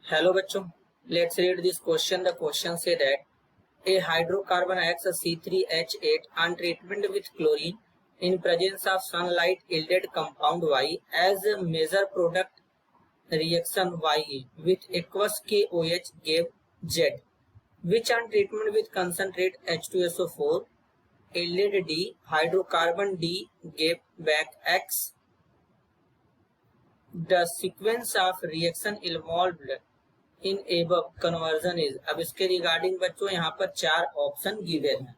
Hello बच्चों, let's read this question. The question say that a hydrocarbon acts as C3H8 on treatment with chlorine in presence of sunlight yielded compound Y as a major product reaction YE with aqueous KOH gave Z, which on treatment with concentrate H2SO4 yielded D, hydrocarbon D gave back X. The sequence of reaction involved in above conversion is. अब इसके regarding बच्चों यहाँ पर चार option given हैं,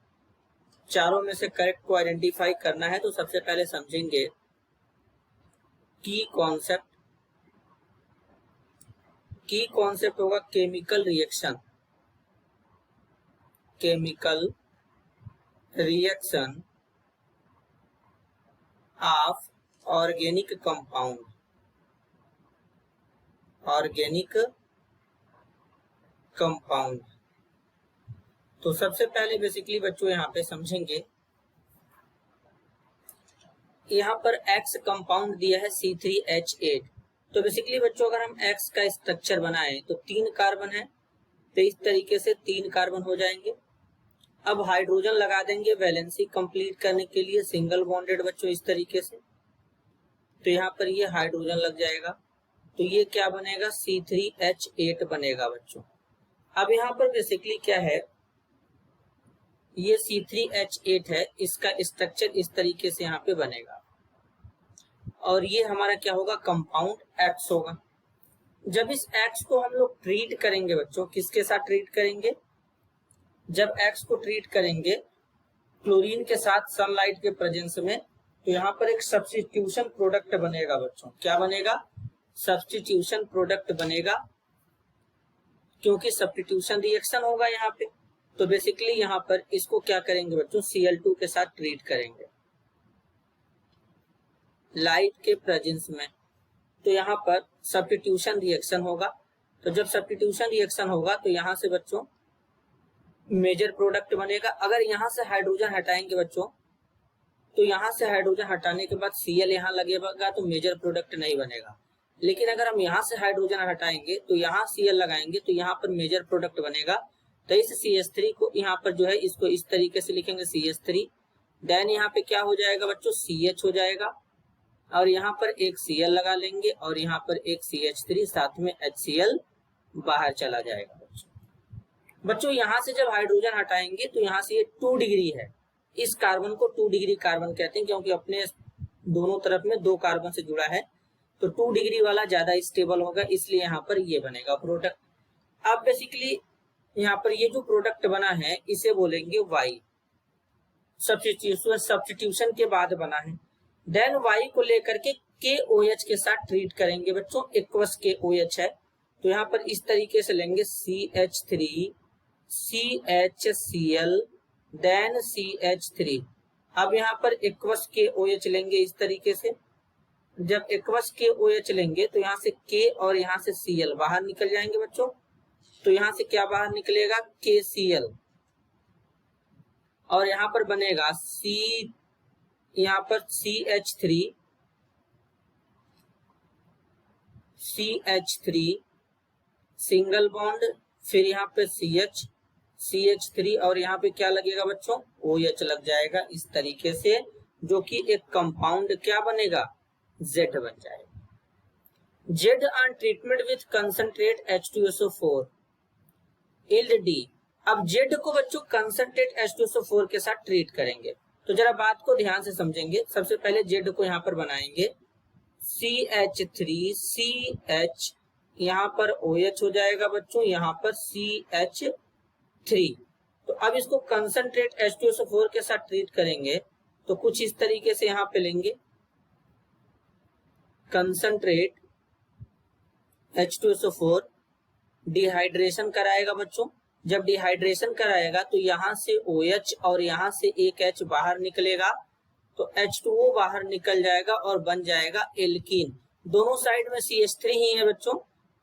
चारों में से करेक्ट को आइडेंटिफाई करना है। तो सबसे पहले समझेंगे की कॉन्सेप्ट। की कॉन्सेप्ट होगा chemical reaction, chemical reaction of organic compound, organic compound. तो सबसे पहले बेसिकली बच्चों यहाँ पे समझेंगे, यहाँ पर X कंपाउंड दिया है C3H8। तो बेसिकली बच्चों अगर हम X का स्ट्रक्चर बनाएं तो 3 कार्बन है, तो इस तरीके से 3 कार्बन हो जाएंगे। अब हाइड्रोजन लगा देंगे वैलेंसी कंप्लीट करने के लिए, सिंगल बॉन्डेड बच्चों इस तरीके से। तो यहाँ पर ये हाइड्रोजन लग जाएगा, तो ये क्या बनेगा C3H8 बनेगा बच्चों। अब यहाँ पर बेसिकली क्या है, ये C3H8 है, इसका स्ट्रक्चर इस तरीके से यहाँ पे बनेगा और ये हमारा क्या होगा कंपाउंड X होगा। जब इस X को हम लोग ट्रीट करेंगे बच्चों, किसके साथ ट्रीट करेंगे, जब X को ट्रीट करेंगे क्लोरीन के साथ सनलाइट के प्रेजेंस में, तो यहाँ पर एक सब्स्टिट्यूशन प्रोडक्ट बनेगा बच्चों। क्या बनेगा, सब्स्टिट्यूशन प्रोडक्ट बनेगा, क्योंकि सब्स्टिट्यूशन रिएक्शन होगा यहाँ पे। तो बेसिकली यहाँ पर इसको क्या करेंगे बच्चों, Cl2 के साथ ट्रीट करेंगे लाइट के प्रेजेंस में। तो यहाँ पर सब्स्टिट्यूशन रिएक्शन होगा। तो जब सब्स्टिट्यूशन रिएक्शन होगा तो यहाँ से बच्चों मेजर प्रोडक्ट बनेगा। अगर यहाँ से हाइड्रोजन हटाएंगे बच्चों, तो यहाँ से हाइड्रोजन हटाने के बाद Cl यहाँ लगेगा तो मेजर प्रोडक्ट नहीं बनेगा। लेकिन अगर हम यहाँ से हाइड्रोजन हटाएंगे तो यहाँ Cl लगाएंगे तो यहाँ पर मेजर प्रोडक्ट बनेगा। तो इस CH3 को यहाँ पर जो है इसको इस तरीके से लिखेंगे CH3, देन यहाँ पे क्या हो जाएगा बच्चों CH हो जाएगा और यहाँ पर एक Cl लगा लेंगे और यहाँ पर एक CH3, साथ में HCl बाहर चला जाएगा बच्चों। यहाँ से जब हाइड्रोजन हटाएंगे तो यहाँ से ये 2 डिग्री है, इस कार्बन को 2 डिग्री कार्बन कहते हैं, क्योंकि अपने दोनों तरफ में 2 कार्बन से जुड़ा है। तो 2 डिग्री वाला ज्यादा स्टेबल होगा, इसलिए यहाँ पर ये बनेगा प्रोडक्ट। अब बेसिकली यहाँ पर ये जो प्रोडक्ट बना है इसे बोलेंगे Y, सब्स्टिट्यूशन के बाद बना है। देन Y को लेकर के KOH के साथ ट्रीट करेंगे बच्चों, एक्वस KOH है। तो यहाँ पर इस तरीके से लेंगे CH3 CHCl देन CH3। अब यहाँ पर एक्वस KOH लेंगे इस तरीके से। जब एक्वस KOH लेंगे तो यहाँ से K और यहाँ से Cl बाहर निकल जाएंगे बच्चों। तो यहाँ से क्या बाहर निकलेगा KCl और यहाँ पर बनेगा यहाँ पर CH3 सिंगल बॉन्ड, फिर यहाँ पे CH3 और यहाँ पे क्या लगेगा बच्चों OH लग जाएगा इस तरीके से, जो कि एक कंपाउंड क्या बनेगा Z बन जाएगा। Z on treatment with concentrate H2SO4 yield D। अब Z को बच्चों कंसंट्रेट H2SO4 के साथ ट्रीट करेंगे। तो जरा बात को ध्यान से समझेंगे। सबसे पहले Z को यहाँ पर बनाएंगे CH3CH, यहाँ पर OH हो जाएगा बच्चों, यहाँ पर CH3। तो अब इसको कंसंट्रेट H2SO4 के साथ ट्रीट करेंगे तो कुछ इस तरीके से यहाँ पे लेंगे कंसंट्रेट H2SO4, डिहाइड्रेशन कराएगा बच्चों। जब डिहाइड्रेशन कराएगा तो यहाँ से OH और यहाँ से एक H बाहर निकलेगा, तो H2O बाहर निकल जाएगा और बन जाएगा एल्कीन। दोनों साइड में CH3 ही है बच्चों,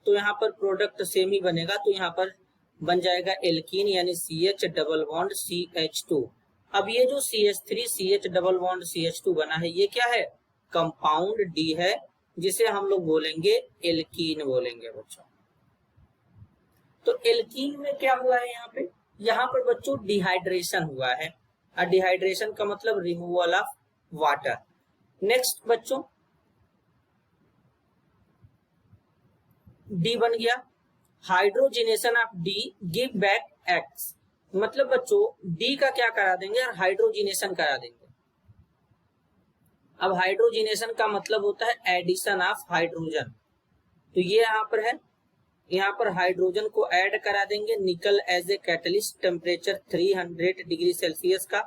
तो यहाँ पर प्रोडक्ट सेम ही बनेगा। तो यहाँ पर बन जाएगा एल्कीन यानी CH डबल बॉन्ड CH2। अब ये जो CH3 CH double bond CH2 बना है ये क्या है, कंपाउंड D है, जिसे हम लोग बोलेंगे एल्कीन बोलेंगे बच्चों। तो एल्कीन में क्या हुआ है यहाँ पर बच्चों डिहाइड्रेशन हुआ है। डिहाइड्रेशन का मतलब रिमूवल ऑफ वाटर। नेक्स्ट बच्चों डी बन गया, hydrogenation of D give back x. मतलब बच्चों डी का क्या करा देंगे और हाइड्रोजिनेशन करा देंगे। अब हाइड्रोजिनेशन का मतलब होता है एडिशन ऑफ हाइड्रोजन, तो ये यहाँ पर है, यहाँ पर हाइड्रोजन को ऐड करा देंगे nickel as a catalyst temperature 300 degree Celsius का।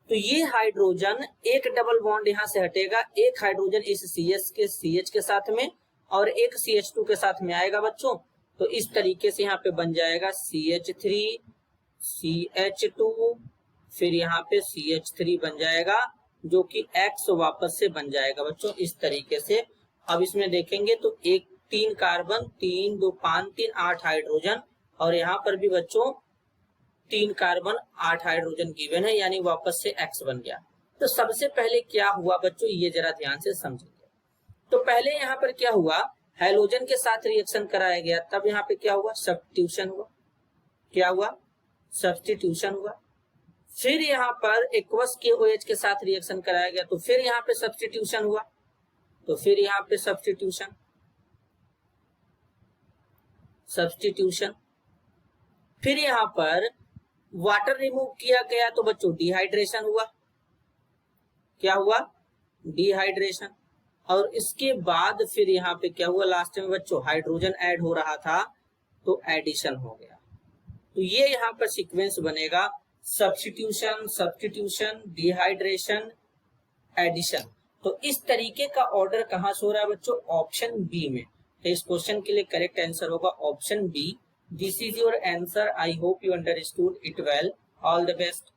तो ये हाइड्रोजन एक डबल बॉन्ड यहाँ से हटेगा, एक हाइड्रोजन इस CH के साथ में और एक CH2 के साथ में आएगा बच्चों। तो इस तरीके से यहाँ पे बन जाएगा CH3 CH2, फिर यहाँ पे CH3 बन जाएगा जो कि X वापस से बन जाएगा बच्चों इस तरीके से। अब इसमें देखेंगे तो 3 कार्बन 3 2 5 3 8 हाइड्रोजन, और यहाँ पर भी बच्चों 3 कार्बन 8 हाइड्रोजन गिवन है, यानी वापस से X बन गया। तो सबसे पहले क्या हुआ बच्चों ये जरा ध्यान से समझेंगे। तो पहले यहाँ पर क्या हुआ, हैलोजन के साथ रिएक्शन कराया गया, तब यहाँ पे क्या हुआ, सब्स्टिट्यूशन हुआ। क्या हुआ, सब्स्टिट्यूशन हुआ। फिर यहाँ पर एक्वस के OH के साथ रिएक्शन कराया गया, तो फिर यहाँ पे सब्स्टिट्यूशन हुआ, तो फिर यहाँ पे सब्स्टिट्यूशन। फिर यहाँ पर वाटर रिमूव किया गया, तो बच्चों डिहाइड्रेशन हुआ। क्या हुआ, डिहाइड्रेशन। और इसके बाद फिर यहाँ पे क्या हुआ, लास्ट में बच्चों हाइड्रोजन ऐड हो रहा था तो एडिशन हो गया। तो ये यहाँ पर सीक्वेंस बनेगा, सब्स्टिट्यूशन सब्स्टिट्यूशन डिहाइड्रेशन एडिशन। तो इस तरीके का ऑर्डर कहाँ से हो रहा है बच्चों, ऑप्शन बी में। तो इस क्वेश्चन के लिए करेक्ट आंसर होगा option B. This is your answer. I hope you understood it well. All the best.